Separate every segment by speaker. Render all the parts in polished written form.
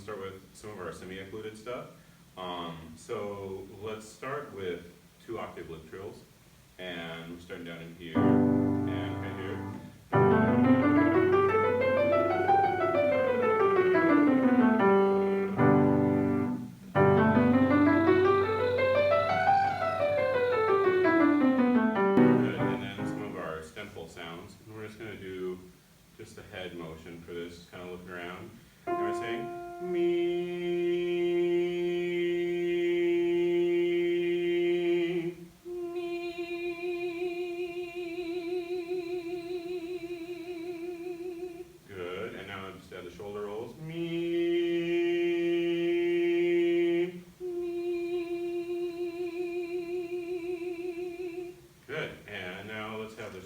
Speaker 1: start with some of our semi-occluded stuff. So let's start with 2-octave lip trills, and we're starting down in here and right here. Good, and then some of our stemful sounds. And we're just going to do just the head motion for this, kind of looking around. And we're saying me, me. Good, and now just add the shoulder rolls. Me, me. Good, and now let's have the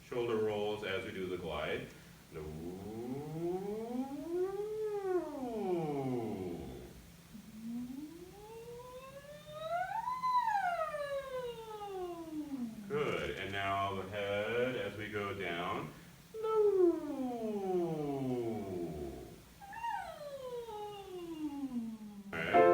Speaker 1: shoulder rolls as we do the glide. Good, and now the head as we go down. Alright.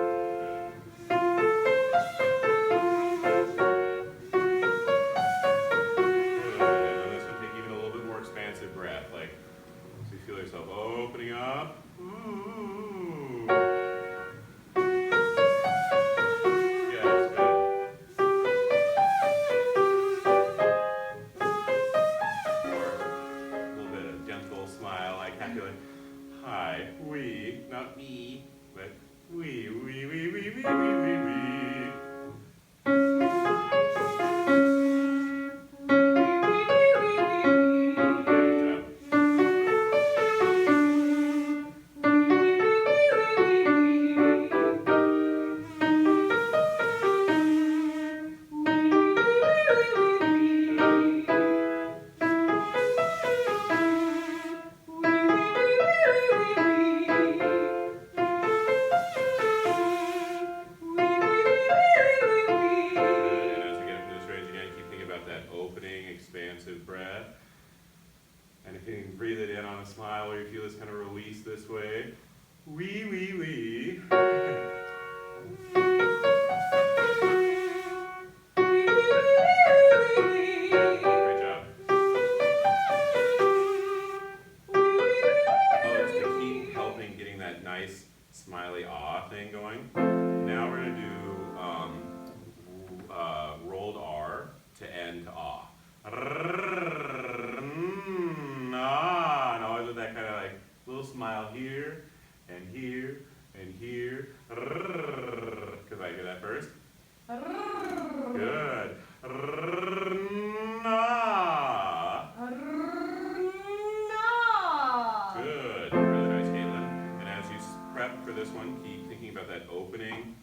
Speaker 1: Expansive breath, like so you feel yourself opening up. Ooh. Yes, good. Or a little bit of gentle smile, like happy, like hi, we, not me, but we. Expansive breath. And if you can breathe it in on a smile where you feel this kind of release this way. Wee. Great job. It's to keep helping getting that nice smiley ah thing going. Now we're going to do rolled R to end ah. And always with that kind of like little smile here and here and here. Because I do that first. Good. Good. Really nice, Caitlin. And as you prep for this one, keep thinking about that opening,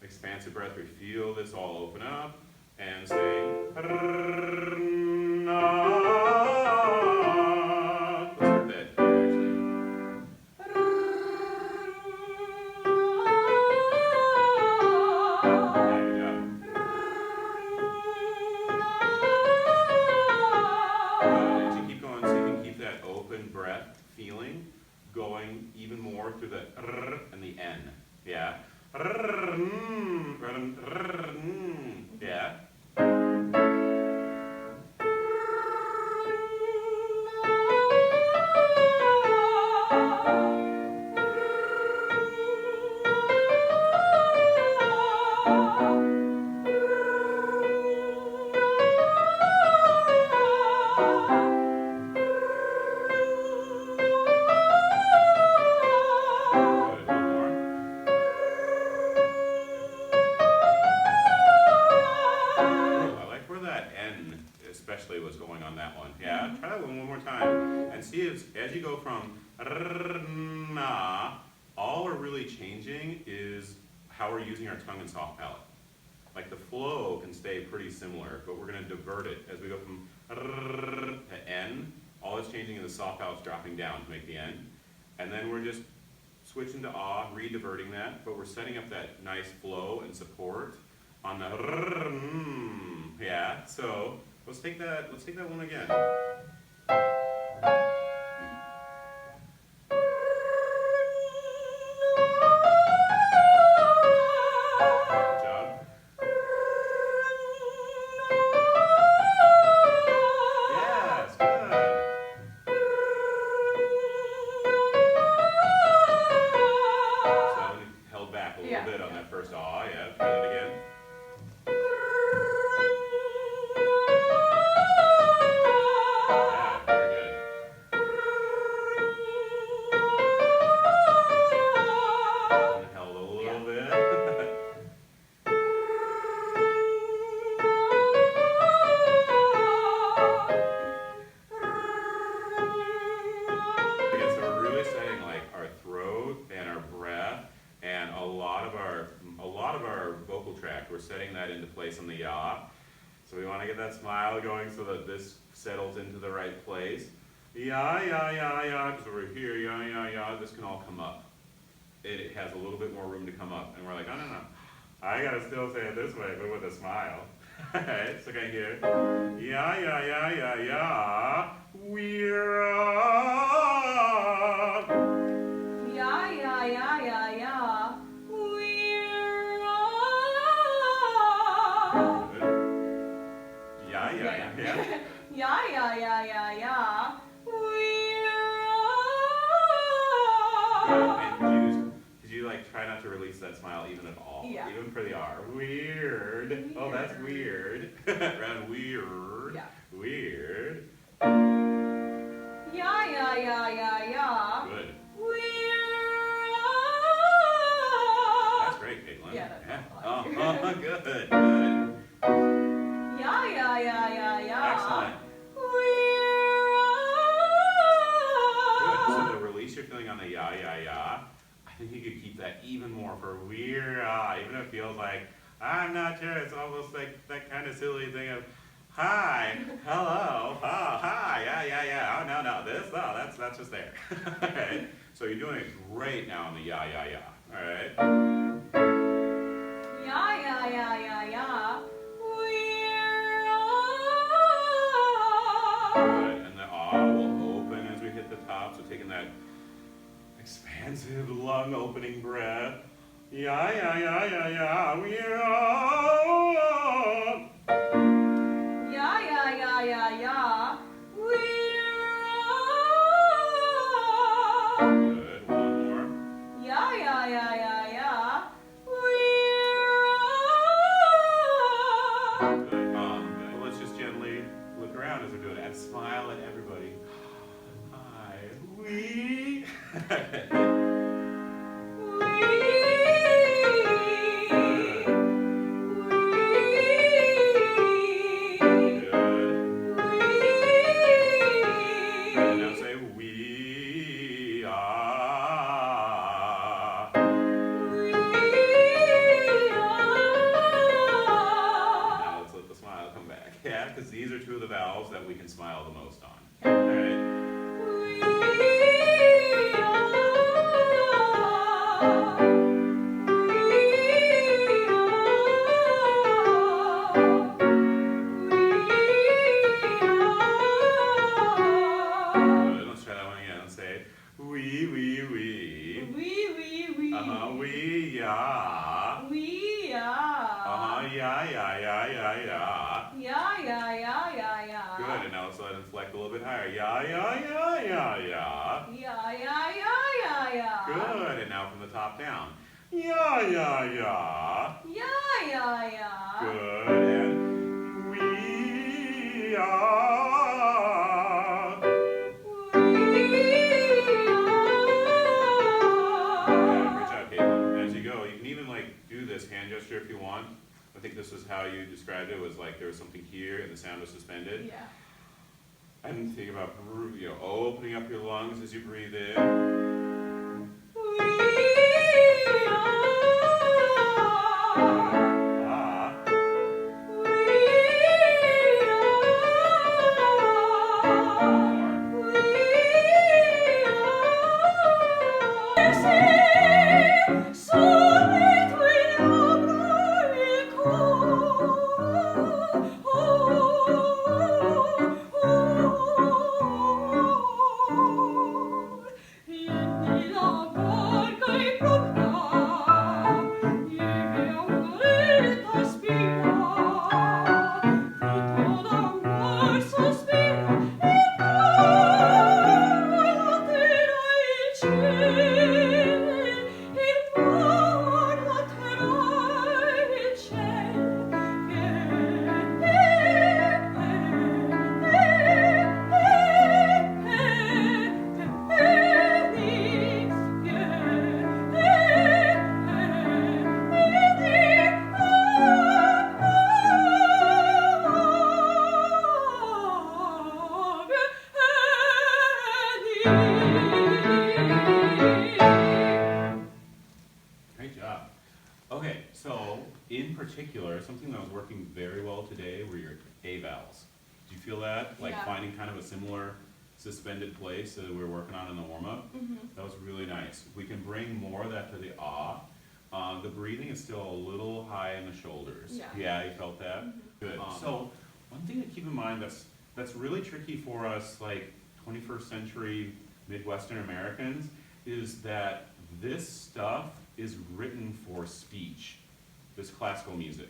Speaker 1: expansive breath. We feel this all open up and say. Feeling going even more through the r and the n. Yeah. Yeah. Especially what's going on that one. Yeah, try that one more time and see as you go from na, all we're really changing is how we're using our tongue and soft palate. Like the flow can stay pretty similar, but we're going to divert it as we go from to n. All it's changing is the soft palate's dropping down to make the n, and then we're just switching to ah, re-diverting that, but we're setting up that nice flow and support on the yeah. So let's take that one again. setting that into place on the ya. So we want to get that smile going so that this settles into the right place. Ya, ya, ya, ya, because over here, ya, ya, ya, this can all come up. It has a little bit more room to come up. And we're like, oh, no, no. I got to still say it this way, but with a smile. Alright, so can I hear? Ya, ya, ya, ya, ya, we're up.
Speaker 2: Ya, ya, ya, ya, ya, we're up.
Speaker 1: Good. Ya, ya, ya, ya.
Speaker 2: Ya, ya, ya, ya, ya, we're
Speaker 1: Good.
Speaker 2: up.
Speaker 1: And did you like try not to release that smile even at all?
Speaker 2: Yeah.
Speaker 1: Even for the R. Weird. Oh, that's weird. Round weird.
Speaker 2: Yeah.
Speaker 1: Weird.
Speaker 2: Ya, ya, ya, ya, ya,
Speaker 1: Good.
Speaker 2: we're up.
Speaker 1: That's great, Caitlin.
Speaker 2: Yeah, that's
Speaker 1: Oh, good, good.
Speaker 2: Ya, ya, ya, ya, ya,
Speaker 1: Excellent.
Speaker 2: we're
Speaker 1: Good. So
Speaker 2: up.
Speaker 1: the release you're feeling on the ya, ya, ya, I think you could keep that even more for weird, even if it feels like, I'm not sure, it's almost like that kind of silly thing of, hi, hello, oh, hi, yeah, yeah, yeah, oh, no, this, oh, that's just there. Okay, so you're doing it great now on the ya, ya, ya, all right?
Speaker 2: Ya, ya, ya, ya, ya, we're up.
Speaker 1: Good, and the ah will open as we hit the top, so taking that expansive lung opening breath. Ya, ya, ya, ya, ya, we're up.
Speaker 2: Ya, ya, ya, ya, ya, we're up.
Speaker 1: Good, one more.
Speaker 2: Ya, ya, ya, ya, ya, we're up.
Speaker 1: Good. Well, let's just gently look around as we're doing it and smile at everybody. Hi, we. Good. And now say we are. Now let's let the smile come back. Yeah, because these are two of the vowels that we can smile the most on. All right. Good. Let's try that one again. Let's say we. We ya. Ya, ya, ya, ya, ya. Good, and now let's let it inflect a little bit higher. Ya, ya, ya, ya, ya. Good, and now from the top down. Ya, ya, ya. Good, and we are. Yeah, great job, Caitlin. As you go, you can even like do this hand gesture if you want. I think this is how you described it, was like there was something here and the sound was suspended.
Speaker 2: Yeah.
Speaker 1: And think about, opening up your lungs as you breathe in. Ah. in particular, something that was working very well today were your A vowels. Do you feel that? Like
Speaker 2: Yeah.
Speaker 1: finding kind of a similar suspended place that we were working on in the warm-up? That was really nice. We can bring more of that to the ah. The breathing is still a little high in the shoulders.
Speaker 2: Yeah.
Speaker 1: You felt that? Good. So one thing to keep in mind that's really tricky for us, like 21st century Midwestern Americans, is that this stuff is written for speech, this classical music.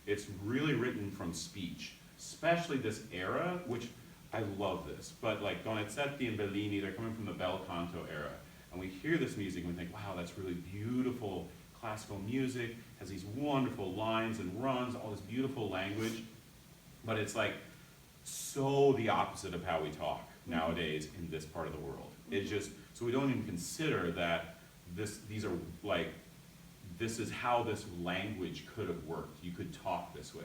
Speaker 1: It's really written from speech, especially this era, which I love this, but like Donizetti and Bellini, they're coming from the bel canto era. And we hear this music and we think, wow, that's really beautiful classical music, has these wonderful lines and runs, all this beautiful language, but it's like so the opposite of how we talk nowadays in this part of the world. It's just, so we don't even consider that these are like, this is how this language could have worked. You could talk this way.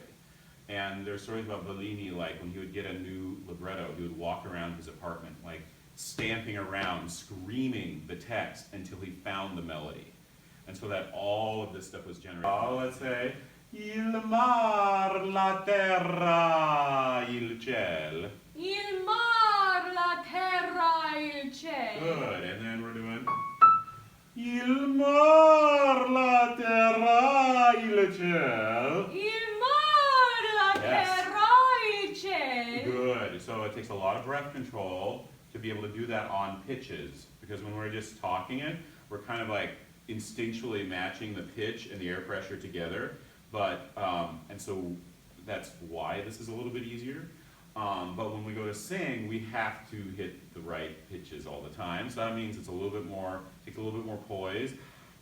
Speaker 1: And there's stories about Bellini, like when he would get a new libretto, he would walk around his apartment, like stamping around, screaming the text until he found the melody. And so that all of this stuff was generated. Oh, let's say, il mar, la terra, il ciel.
Speaker 2: Il mar, la terra, il cielo.
Speaker 1: Good, and then we're doing, il mar, la terra, il ciel.
Speaker 2: Il mar, la
Speaker 1: Yes.
Speaker 2: terra, il cielo.
Speaker 1: Good, so it takes a lot of breath control to be able to do that on pitches, because when we're just talking it, we're kind of like instinctually matching the pitch and the air pressure together, but, and so that's why this is a little bit easier. But when we go to sing, we have to hit the right pitches all the time, so that means it's a little bit more, takes a little bit more poise.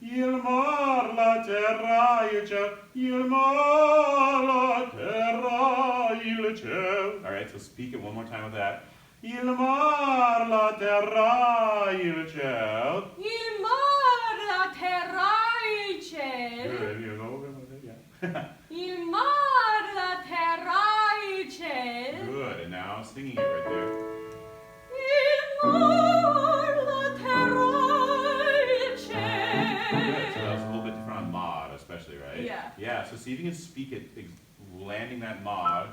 Speaker 1: Il mar, la terra, il ciel, il mar, la terra, il ciel. All right, so speak it one more time with that. Il mar, la terra, il ciel.
Speaker 2: Il mar, la terra, il cielo.
Speaker 1: Good, you go over with it, yeah.
Speaker 2: Il mar, la terra, il cielo.
Speaker 1: Good, and now singing it right there.
Speaker 2: Il mar, la terra, il
Speaker 1: Good, so
Speaker 2: cielo.
Speaker 1: that's a little bit different on mod, especially, right?
Speaker 2: Yeah.
Speaker 1: Yeah, so see if you can speak it, landing that mod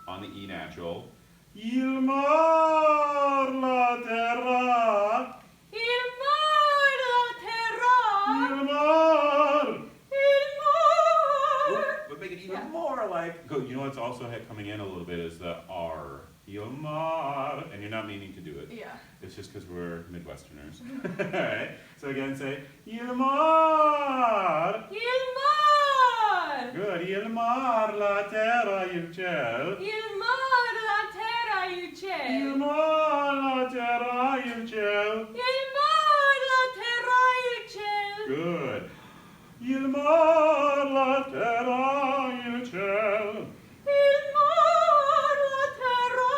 Speaker 1: on the E natural. Il mar, la terra.
Speaker 2: Il mar, la terra,
Speaker 1: Il mar.
Speaker 2: il mar.
Speaker 1: But make it even
Speaker 2: Yeah.
Speaker 1: more like, go, you know what's also coming in a little bit is the R. Il mar. And you're not meaning to do it.
Speaker 2: Yeah.
Speaker 1: It's just because we're Midwesterners. Alright, so again say, Il mar.
Speaker 2: Il mar.
Speaker 1: Good, il mar, la terra, il ciel.
Speaker 2: Il mar, la terra, il
Speaker 1: Il
Speaker 2: cielo.
Speaker 1: mar, la terra, il ciel.
Speaker 2: Il mar, la terra, il cielo.
Speaker 1: Good. Il mar, la terra, il ciel.
Speaker 2: Il mar, la terra,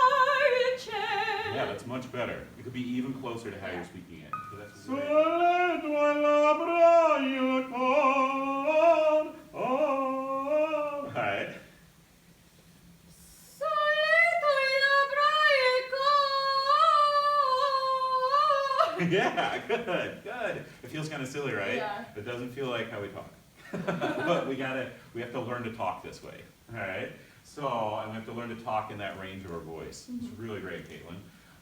Speaker 2: il cielo.
Speaker 1: Yeah, that's much better. It could be even closer to how
Speaker 2: Yeah.
Speaker 1: you're speaking it. So that's
Speaker 3: Sulle
Speaker 1: great.
Speaker 3: tue labbra il cor, oh.
Speaker 1: Alright.
Speaker 2: Sulle tue labbra il cor.
Speaker 1: Yeah, good. It feels kind of silly, right?
Speaker 2: Yeah.
Speaker 1: It doesn't feel like how we talk. But we have to learn to talk this way. Alright? So, and we have to learn to talk in that range of our voice. It's really great, Caitlin.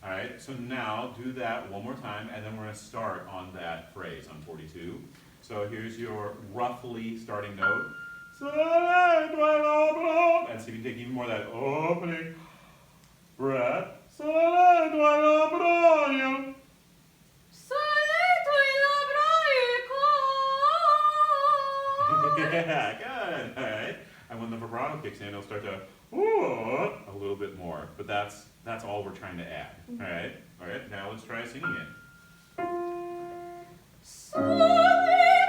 Speaker 1: Alright, so now do that one more time, and then we're going to start on that phrase on 42. So here's your roughly starting note.
Speaker 3: Sulle tue labbra,
Speaker 1: And see if you can take even more of that opening breath.
Speaker 3: sulle tue labbra il,
Speaker 2: Sulle tue labbra il cor.
Speaker 1: Yeah, good. Alright. And when the vibrato kicks in, it'll start to ooh, a little bit more. But that's all we're trying to add. Alright? Alright, now let's try singing it.
Speaker 2: Sulle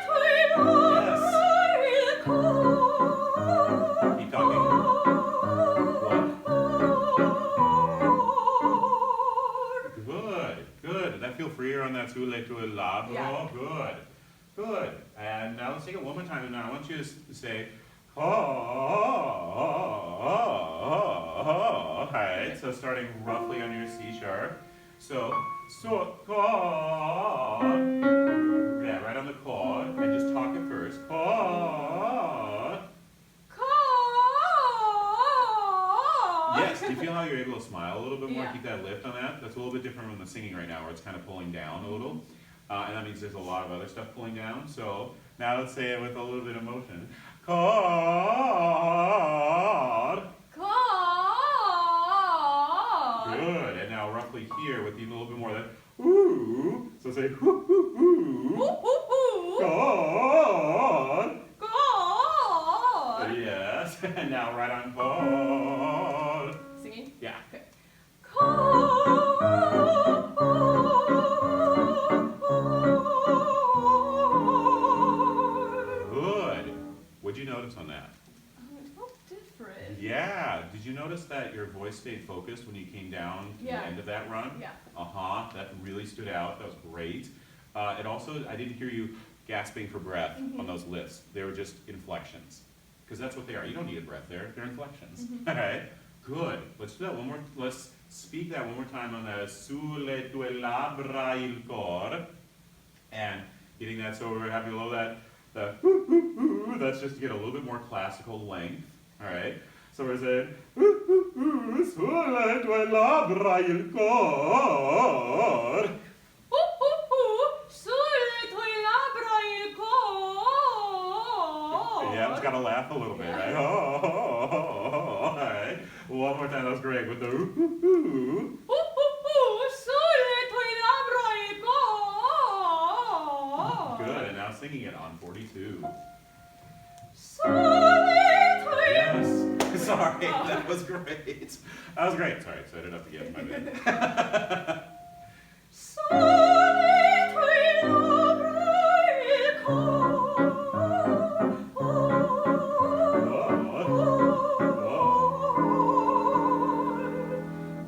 Speaker 2: tue labbra il cor.
Speaker 1: Keep talking. Good. Did that feel freer on that sulle tue labbra?
Speaker 2: Yeah.
Speaker 1: Good. And now let's take it one more time. And now I want you to say, alright, so starting roughly on your C sharp. So, yeah, right on the chord, and just talk it first. how you're able to smile a little bit more,
Speaker 2: Yeah.
Speaker 1: keep that lift on that? That's a little bit different from the singing right now, where it's kind of pulling down a little. And that means there's a lot of other stuff pulling down. So now let's say it with a little bit of motion. Chord.
Speaker 2: Chord.
Speaker 1: Good. And now roughly here with even a little bit more of that. Ooh. So say hoo hoo hoo.
Speaker 2: Ooh.
Speaker 1: Chord.
Speaker 2: Chord.
Speaker 1: Yes. And now right on chord.
Speaker 2: Singing?
Speaker 1: Yeah.
Speaker 2: Okay.
Speaker 1: Good. What'd you notice on that?
Speaker 2: It felt different.
Speaker 1: Yeah. Did you notice that your voice stayed focused when you came down to
Speaker 2: Yeah.
Speaker 1: the end of that run?
Speaker 2: Yeah.
Speaker 1: That really stood out. That was great. It also, I didn't hear you gasping for breath on those lifts. They were just inflections. Because that's what they are. You don't need a breath there. They're inflections. All right. Good. Let's do that one more. Let's speak that one more time on the sulle tue labbra il cor. And getting that so we're having below that, the that's just to get a little bit more classical length. All right. So we're saying sulle tue labbra il cor.
Speaker 2: Sulle tue labbra il cor.
Speaker 1: Yeah, it's got to laugh a little bit, right? All right. One more time. That was great with the
Speaker 2: Sulle tue labbra il cor.
Speaker 1: Good. And now singing it on 42.
Speaker 2: Sulle tue.
Speaker 1: Yes. Sorry, that was great. That was great. Sorry, set it up again. My bad.
Speaker 2: Sulle tue labbra il cor.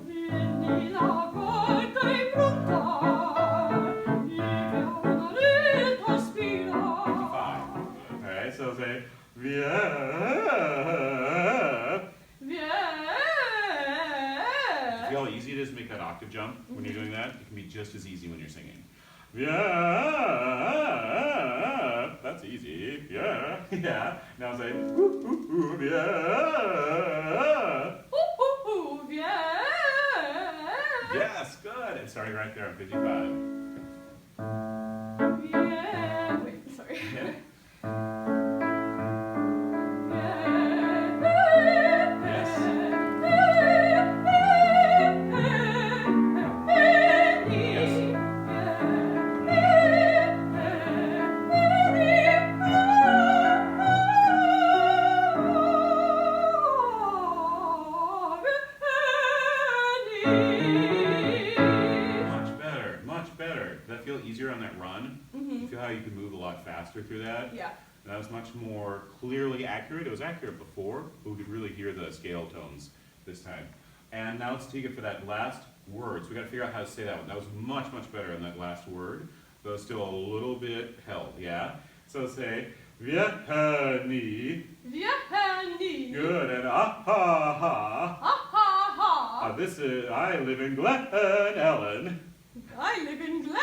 Speaker 2: Vieni la volta è pronta, il cavalletto spira.
Speaker 1: 55. All right, so say, yeah. See how easy it is to make that octave jump when you're doing that? It can be just as easy when you're singing. Yeah, that's easy. Yeah, yeah. Now say, yeah. Yes, good. And starting right there on 55.
Speaker 2: Wait, sorry.
Speaker 1: Yeah. Much better. Does that feel easier on that run? You feel how you can move a lot faster through that?
Speaker 2: Yeah.
Speaker 1: That was much more clearly accurate. It was accurate before, but we could really hear the scale tones this time. And now let's take it for that last word. So we got to figure out how to say that one. That was much, much better on that last word, though still a little bit held, yeah? So say, vieni.
Speaker 2: Vieni.
Speaker 1: Good, and ah ha ha.
Speaker 2: Ah ha ha.
Speaker 1: This is, I live in Glen Ellen.
Speaker 2: I live in Glen.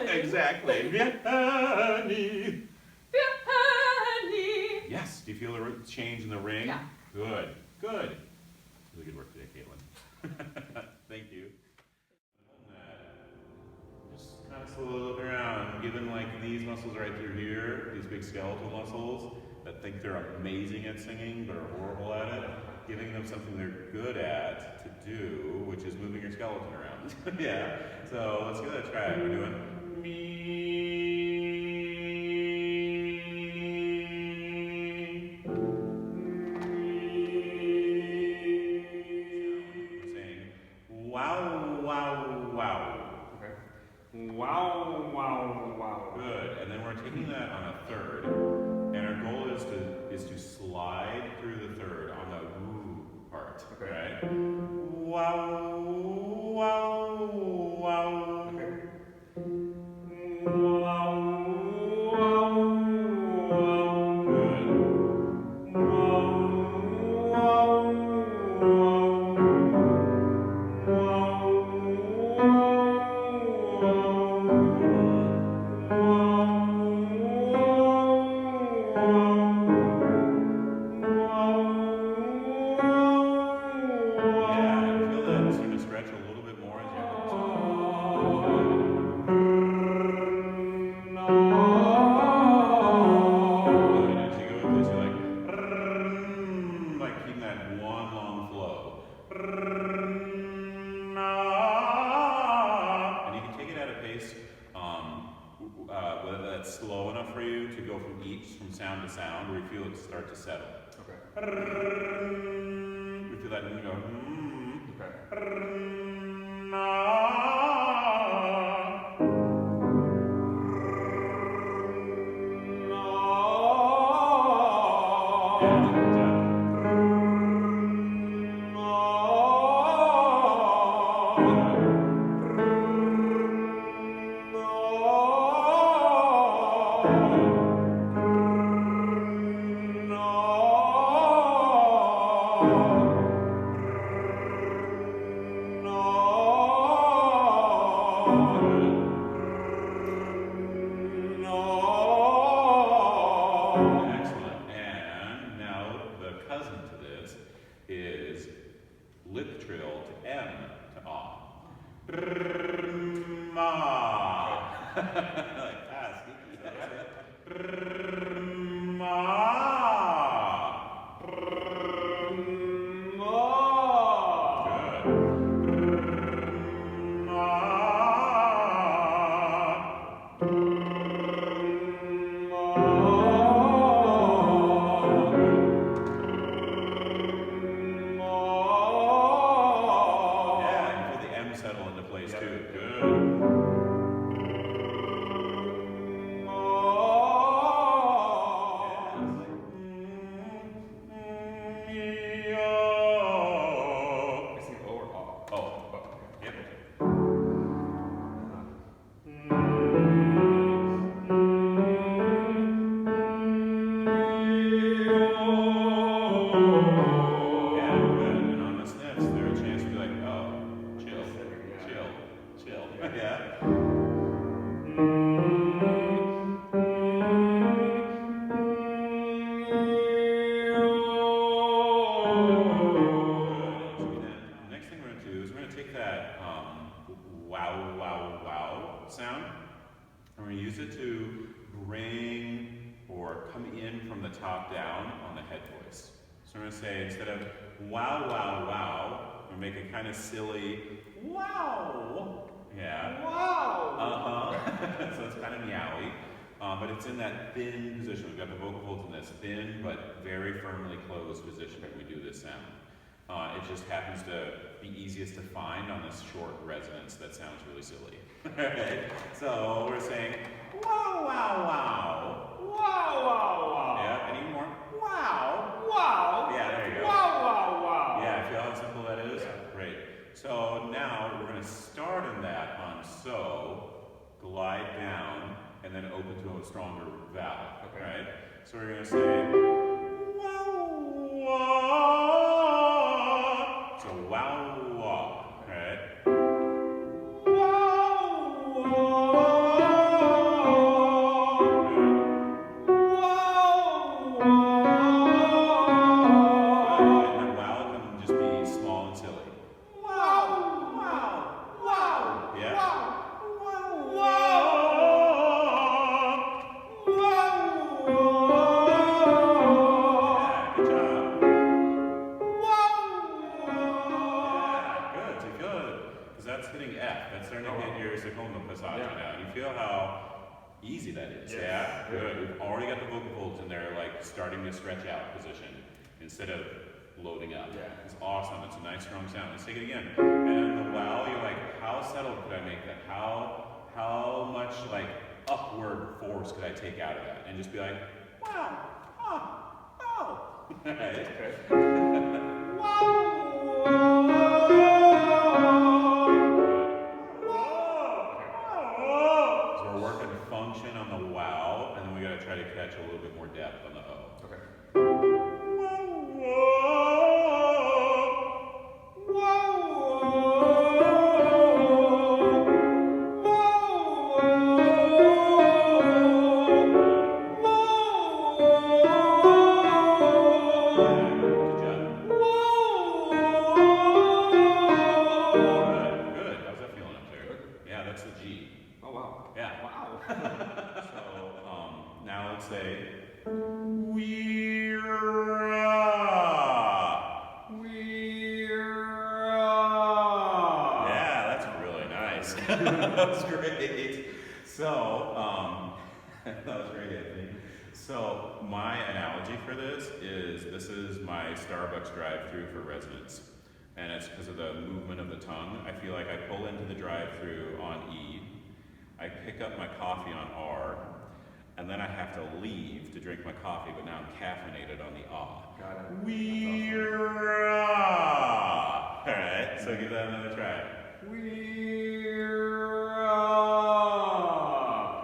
Speaker 1: Exactly. Vieni.
Speaker 2: Vieni.
Speaker 1: Yes. Do you feel the change in the ring?
Speaker 2: Yeah.
Speaker 1: Good. Good. Really good work today, Caitlin. Thank you. Just kind of slowly look around, given like these muscles right through here, these big skeletal muscles that think they're amazing at singing but are horrible at it, giving them something they're good at to do, which is moving your skeleton around. Yeah. So let's give that a try. We're doing me. Saying wow, wow, wow. Okay.
Speaker 3: Wow, wow, wow.
Speaker 1: Good. And then we're taking that on a third, and our goal is to slide through the third on the woo part. Okay. Wow, wow, wow.
Speaker 3: Okay.
Speaker 1: Wow, wow, wow. Good. Wow, wow, Yeah, that's slow enough for you to go from sound to sound, where you feel it start to settle.
Speaker 3: Okay.
Speaker 1: You feel that, and you go,
Speaker 3: Okay.
Speaker 1: Excellent. And now the cousin to this is lip trill to M to ah. Ma. Like, sneaky. Ma. Settle into place too. Good.
Speaker 3: Is he O or A?
Speaker 1: Oh. Yep. Yeah, good. And on the sniffs, there's a chance to be like, oh, chill. Yeah. Next thing we're going to do is we're going to take that wow, wow, wow sound, and we're going to use it to bring or come in from the top down on the head voice. So we're going to say, instead of wow, wow, wow, we make it kind of silly, wow. Yeah.
Speaker 3: Wow!
Speaker 1: So it's kind of meowy, but it's in that thin position. We've got the vocal folds in this thin but very firmly closed position when we do this sound. It just happens to be easiest to find on this short resonance that sounds really silly. So we're saying, wow, wow, wow.
Speaker 3: Wow, wow, wow.
Speaker 1: Yeah, any more? Wow.
Speaker 3: Wow.
Speaker 1: Yeah, there you go.
Speaker 3: Wow, wow, wow.
Speaker 1: Yeah, feel how simple that is? Great. So now we're going to start in that on so, glide down, and then open to a stronger vowel.
Speaker 3: Okay.
Speaker 1: Right? So we're going to say, wow, wow. So wow, wow. Right? Easy that is,
Speaker 3: yes.
Speaker 1: Yeah? Good. We've already got the vocal folds in there, like starting to stretch out position instead of loading up.
Speaker 3: Yeah.
Speaker 1: It's awesome. It's a nice strong sound. Let's take it again. And the wow, you're like, how settled could I make that? How much like upward force could I take out of that? And just be like, wow, oh. Right? Function on the wow, and then we got to try to catch a little bit more depth on the O.
Speaker 3: Okay.
Speaker 1: Good. How's that feeling up there? Yeah, that's the G.
Speaker 3: Oh wow.
Speaker 1: Yeah.
Speaker 3: Wow.
Speaker 1: So now let's say we're yeah, that's really nice. That's great. So That was great, Anthony. So my analogy for this is my Starbucks drive-through for residents. And it's because of the movement of the tongue. I feel like I pull into the drive-through on E, I pick up my coffee on R, and then I have to leave to drink my coffee, but now I'm caffeinated on the ah.
Speaker 3: Got it.
Speaker 1: We're-ah. All right, so give that another try.
Speaker 3: We're-ah.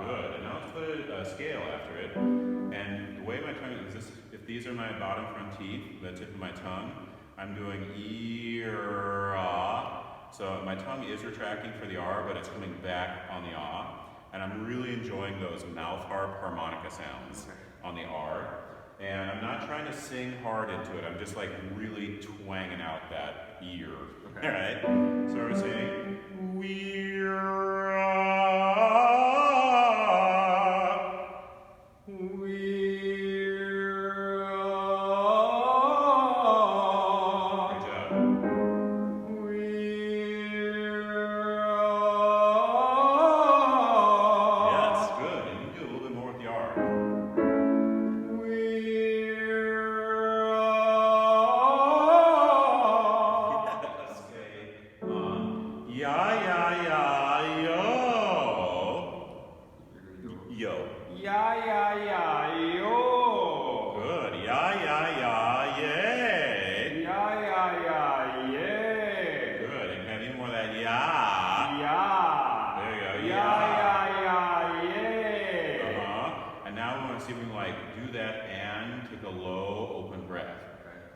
Speaker 1: Good, and now let's put a scale after it. And the way my tongue is this, if these are my bottom front teeth, the tip of my tongue, I'm doing e-ah. So my tongue is retracting for the R, but it's coming back on the ah. And I'm really enjoying those mouth harp harmonica sounds on the R. And I'm not trying to sing hard into it. I'm just like really twanging out that ear.
Speaker 3: Okay.
Speaker 1: All right? So we're saying, we're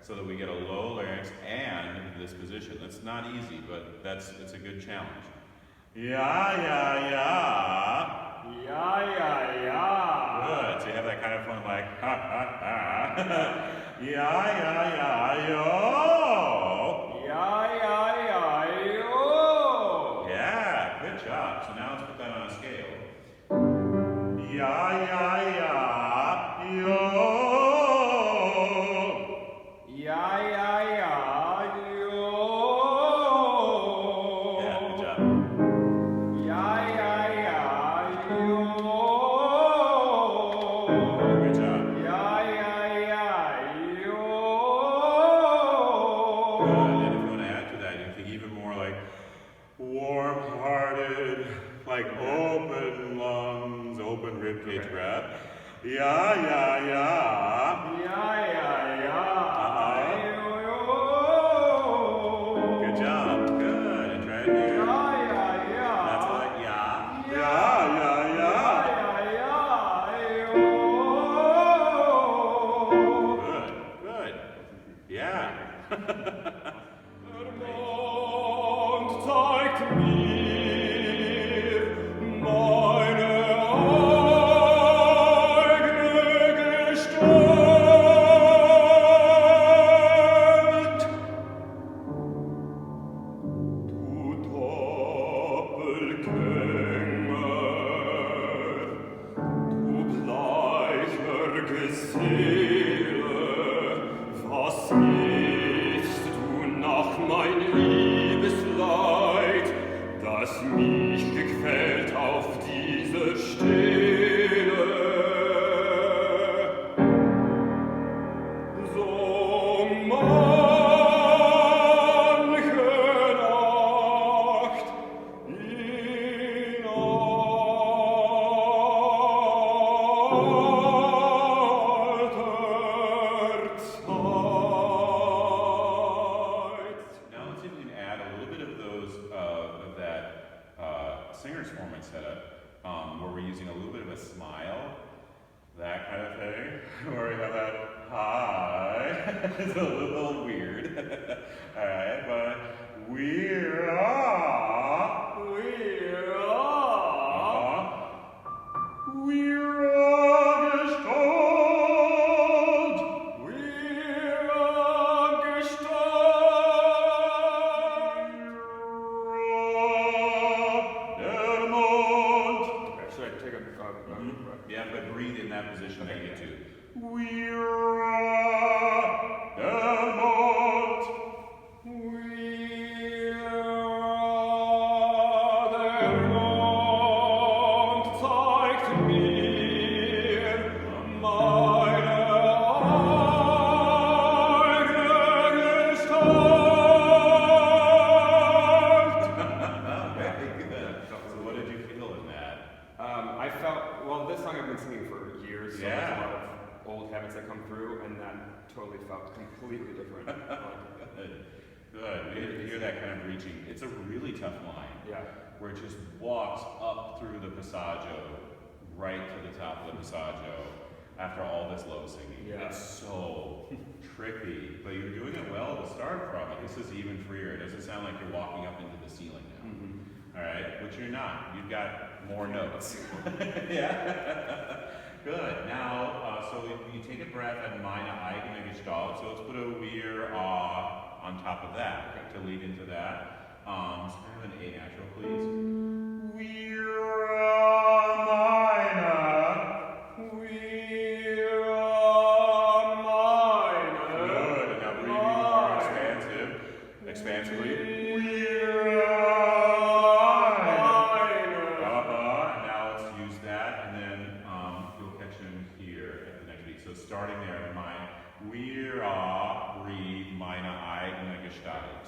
Speaker 1: so that we get a low larynx and this position. That's not easy, but it's a good challenge. Yeah, yeah, yeah.
Speaker 3: Yeah, yeah, yeah.
Speaker 1: Good. So you have that kind of fun like ha ha ha. Yeah, yeah, yeah, yo.
Speaker 3: Yeah, yeah, yeah, yo.
Speaker 1: Yeah, good job. So now let's put that on a scale. Yeah, yeah, yeah, yo. Yeah, yeah, yeah.
Speaker 3: Yeah, yeah, yeah.
Speaker 1: Good job. Good. And try it here.
Speaker 3: Yeah, yeah, yeah.
Speaker 1: That's like yeah.
Speaker 3: Yeah,
Speaker 1: yeah, yeah. Good. Good. Yeah.
Speaker 3: Mond zeigt mir meine
Speaker 1: singer's forming setup, where we're using a little bit of a smile, that kind of thing, where we have that hi. It's a little weird. All right, but we're yeah, but breathe in that position that you get to.
Speaker 3: Der Mond zeigt mir so there's a lot of old habits that come through, and that totally felt completely different.
Speaker 1: Good. We didn't hear that kind of reaching. It's a really tough line.
Speaker 3: Yeah.
Speaker 1: Where it just walks up through the passaggio, right to the top of the passaggio, after all this low singing.
Speaker 3: Yeah.
Speaker 1: It's so tricky, but you're doing it well to start from. This is even freer. It doesn't sound like you're walking up into the ceiling now. All right, which you're not. You've got more notes. Yeah. Good. Now, so you take a breath at meine eigene Gestalt. So let's put a wir on top of that to lead into that. So have an A natural, please. Wir meine. Good. And now breathing more expansive. Expansively. Now let's use that, and then you'll catch him here at the next beat. So starting there, wir breathe meine eigene Gestalt.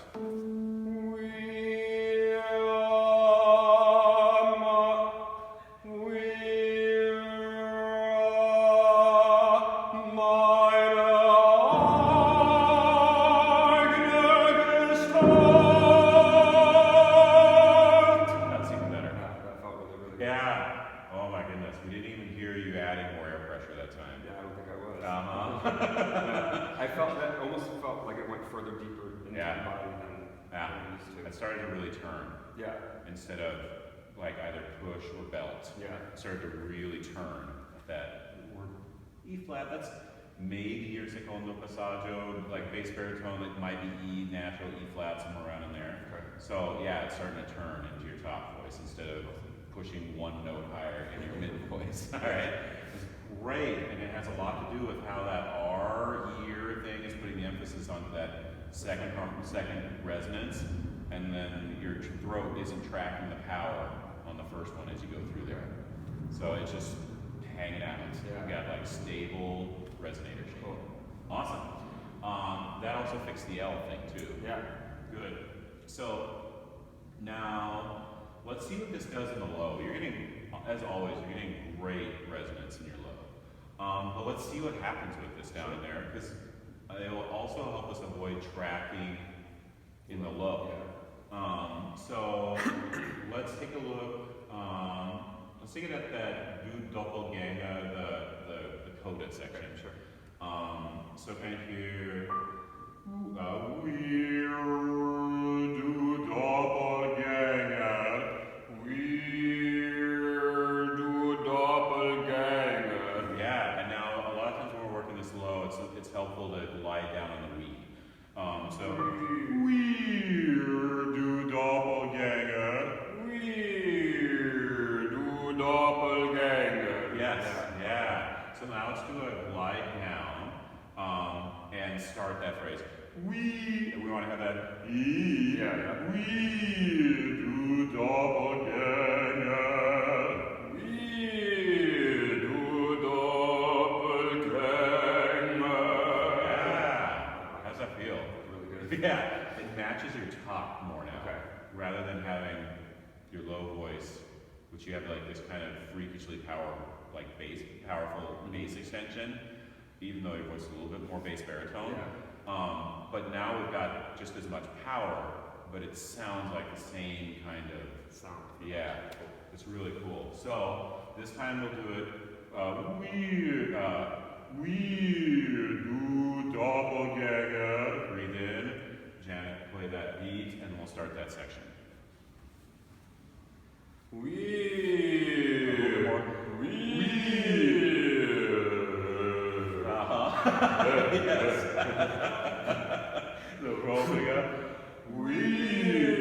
Speaker 1: That's even better.
Speaker 3: That felt really, really good.
Speaker 1: Yeah. Oh my goodness. We didn't even hear you adding more air pressure that time.
Speaker 3: Yeah, I don't think I was.
Speaker 1: Uh-huh.
Speaker 3: I felt that almost felt like it went further deeper into
Speaker 1: Yeah.
Speaker 3: the body than
Speaker 1: Yeah.
Speaker 3: it used to.
Speaker 1: It started to really turn
Speaker 3: Yeah.
Speaker 1: instead of like either push or belt.
Speaker 3: Yeah.
Speaker 1: It started to really turn that word E flat. That's maybe your secondo passaggio, like bass baritone. It might be E natural, E flat, somewhere around in there.
Speaker 3: Okay.
Speaker 1: So yeah, it's starting to turn into your top voice instead of pushing one note higher in your mid voice. All right, it's great, and it has a lot to do with how that R ear thing is putting the emphasis on that second resonance, and then your throat isn't tracking the power on the first one as you go through there. So it's just hanging out.
Speaker 3: Yeah.
Speaker 1: You got like stable resonator shape.
Speaker 3: Cool.
Speaker 1: Awesome. That also fixed the L thing too.
Speaker 3: Yeah.
Speaker 1: Good. So now let's see what this does in the low. You're getting, as always, you're getting great resonance in your low. But let's see what happens with this down in there, because it will also help us avoid tracking in the low. So let's take a look. Let's take it at that Du Doppelganger, the coda section.
Speaker 3: Sure.
Speaker 1: So kind of here. Wir du Doppelganger. Wir du Doppelganger. Yeah, and now a lot of times when we're working this low, it's helpful to lie down on the we. So wir du Doppelganger. Wir du Doppelganger. Yes, yeah. So now let's do a glide down and start that phrase. We want to have that E.
Speaker 3: Yeah.
Speaker 1: We do Doppelganger. We do Doppelganger. Yeah. How's that feel?
Speaker 3: Really good.
Speaker 1: Yeah. It matches your top more now.
Speaker 3: Okay.
Speaker 1: Rather than having your low voice, which you have like this kind of freakishly powerful bass extension, even though your voice is a little bit more bass baritone.
Speaker 3: Yeah.
Speaker 1: But now we've got just as much power, but it sounds like the same kind of
Speaker 3: Sound.
Speaker 1: yeah. It's really cool. So this time we'll do it. We do Doppelganger. Breathe in. Janet, play that beat, and we'll start that section. Yes. The rolling up. We do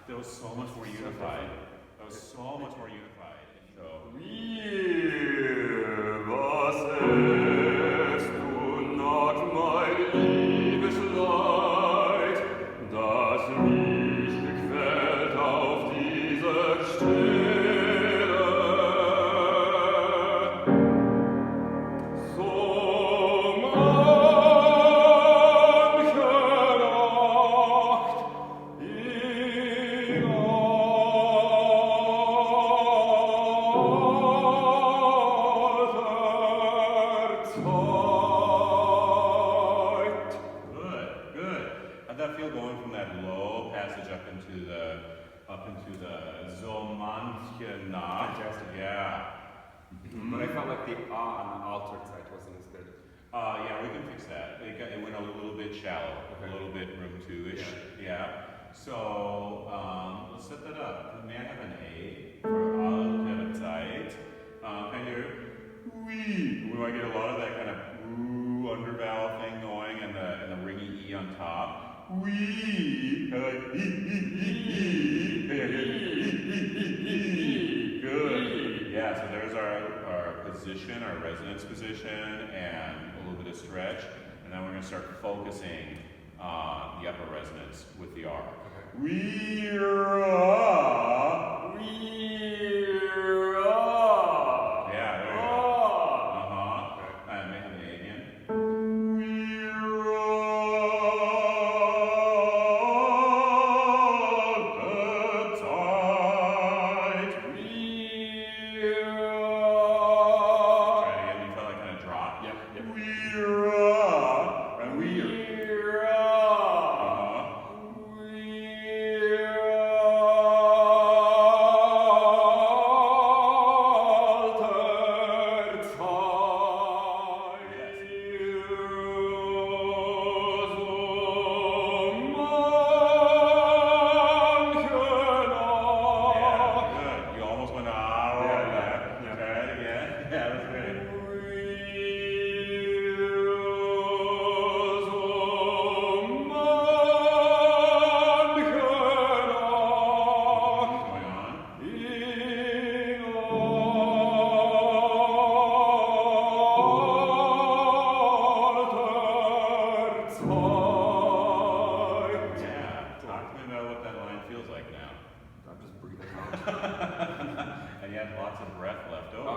Speaker 1: That was so much more unified. So.
Speaker 3: But I felt like the ah on the altered side wasn't as good.
Speaker 1: Yeah, we can fix that. It went a little bit shallow,
Speaker 3: Okay.
Speaker 1: a little bit room two-ish. Yeah. So let's set that up. May I have an A for altered? And you're wee. We want to get a lot of that kind of ooh under vowel thing going, and the ringy E on top. Wee. And like good. Yeah. So there's our position, our resonance position, and a little bit of stretch, and then we're going to start focusing on the upper resonance with the R.
Speaker 3: Okay.
Speaker 1: Yeah, there you go. And make an A again. Try it again. You felt like kind of drop.
Speaker 3: Yep.
Speaker 1: And we are. Good. You almost went ah
Speaker 3: Yeah,
Speaker 1: over that.
Speaker 3: yeah.
Speaker 1: Try it again. Yeah, that's great. Going on. Yeah. Talk to me about what that line feels like now.
Speaker 3: I'm just breathing out.
Speaker 1: And you have lots of breath left over.